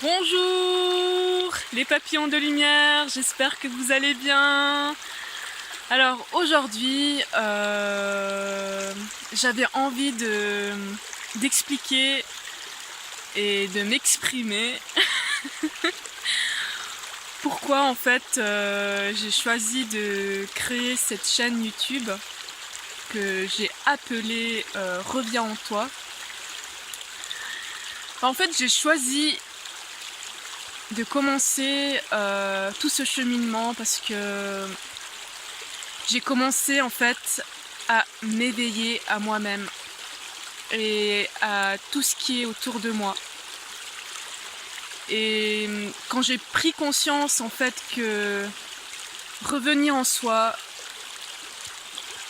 Bonjour les papillons de lumière, j'espère que vous allez bien. Alors aujourd'hui, j'avais envie d'expliquer et de m'exprimer pourquoi en fait j'ai choisi de créer cette chaîne YouTube que j'ai appelée Reviens en toi. En fait, j'ai choisi de commencer tout ce cheminement parce que j'ai commencé en fait à m'éveiller à moi-même et à tout ce qui est autour de moi. Et quand j'ai pris conscience en fait que revenir en soi,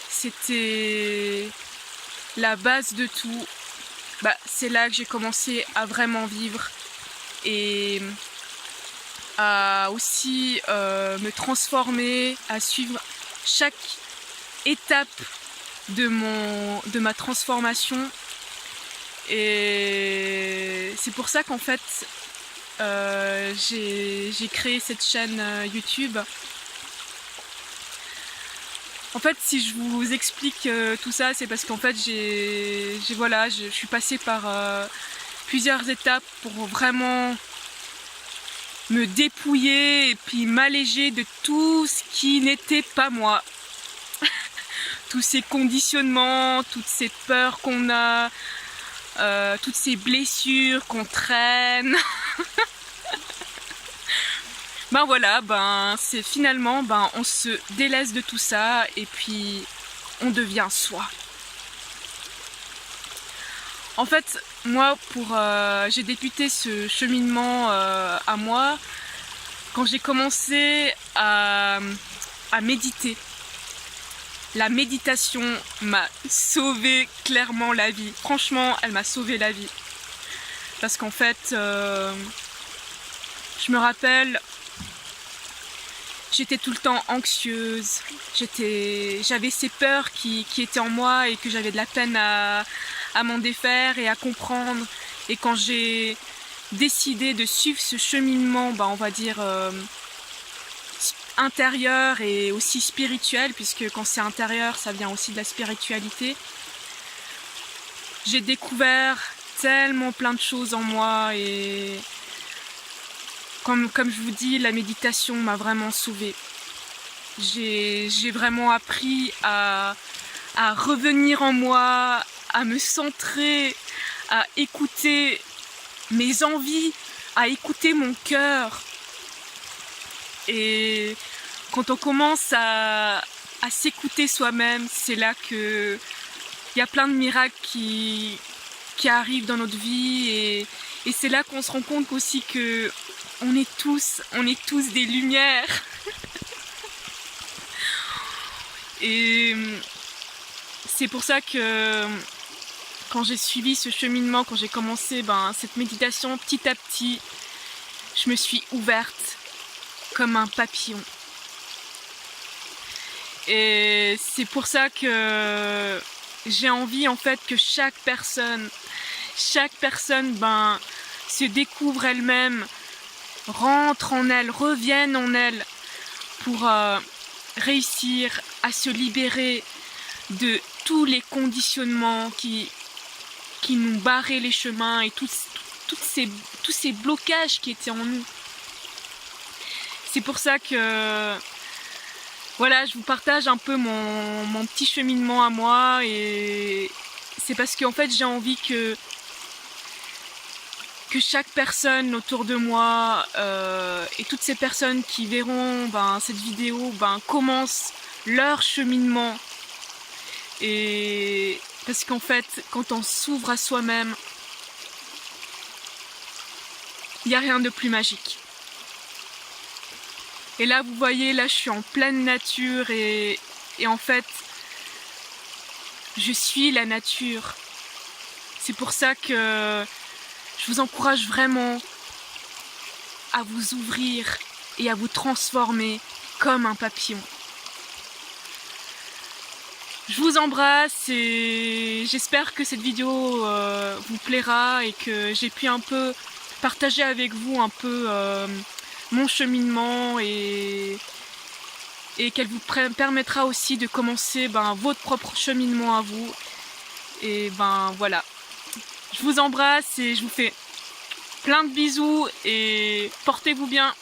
c'était la base de tout, c'est là que j'ai commencé à vraiment vivre et à aussi me transformer, à suivre chaque étape de ma transformation. Et c'est pour ça qu'en fait j'ai créé cette chaîne YouTube. En fait, si je vous explique tout ça, c'est parce qu'en fait je suis passée par plusieurs étapes pour vraiment me dépouiller et puis m'alléger de tout ce qui n'était pas moi. Tous ces conditionnements, toutes ces peurs qu'on a, toutes ces blessures qu'on traîne. C'est finalement, on se délaisse de tout ça et puis on devient soi. En fait, moi, j'ai débuté ce cheminement à moi quand j'ai commencé à méditer. La méditation m'a sauvé clairement la vie. Franchement, elle m'a sauvé la vie. Parce qu'en fait, je me rappelle, j'étais tout le temps anxieuse. J'avais ces peurs qui étaient en moi et que j'avais de la peine à m'en défaire et à comprendre. Et quand j'ai décidé de suivre ce cheminement, on va dire intérieur et aussi spirituel, puisque quand c'est intérieur, ça vient aussi de la spiritualité, j'ai découvert tellement plein de choses en moi et comme je vous dis, la méditation m'a vraiment sauvée. J'ai vraiment appris à revenir en moi, à me centrer, à écouter mes envies, à écouter mon cœur. Et quand on commence à s'écouter soi-même, c'est là que il y a plein de miracles qui arrivent dans notre vie et c'est là qu'on se rend compte aussi que on est tous des lumières. Et c'est pour ça que quand j'ai suivi ce cheminement, quand j'ai commencé cette méditation, petit à petit, je me suis ouverte comme un papillon. Et c'est pour ça que j'ai envie en fait que chaque personne se découvre elle-même, rentre en elle, revienne en elle pour réussir à se libérer de tous les conditionnements qui nous barraient les chemins et tous ces blocages qui étaient en nous. C'est pour ça que voilà, je vous partage un peu mon petit cheminement à moi et c'est parce qu'en fait j'ai envie que chaque personne autour de moi et toutes ces personnes qui verront cette vidéo commencent leur cheminement. Et parce qu'en fait, quand on s'ouvre à soi-même, il n'y a rien de plus magique. Et là, vous voyez, là, je suis en pleine nature et en fait, je suis la nature. C'est pour ça que je vous encourage vraiment à vous ouvrir et à vous transformer comme un papillon. Je vous embrasse et j'espère que cette vidéo vous plaira et que j'ai pu un peu partager avec vous un peu mon cheminement et qu'elle vous permettra aussi de commencer votre propre cheminement à vous. Et voilà. Je vous embrasse et je vous fais plein de bisous et portez-vous bien.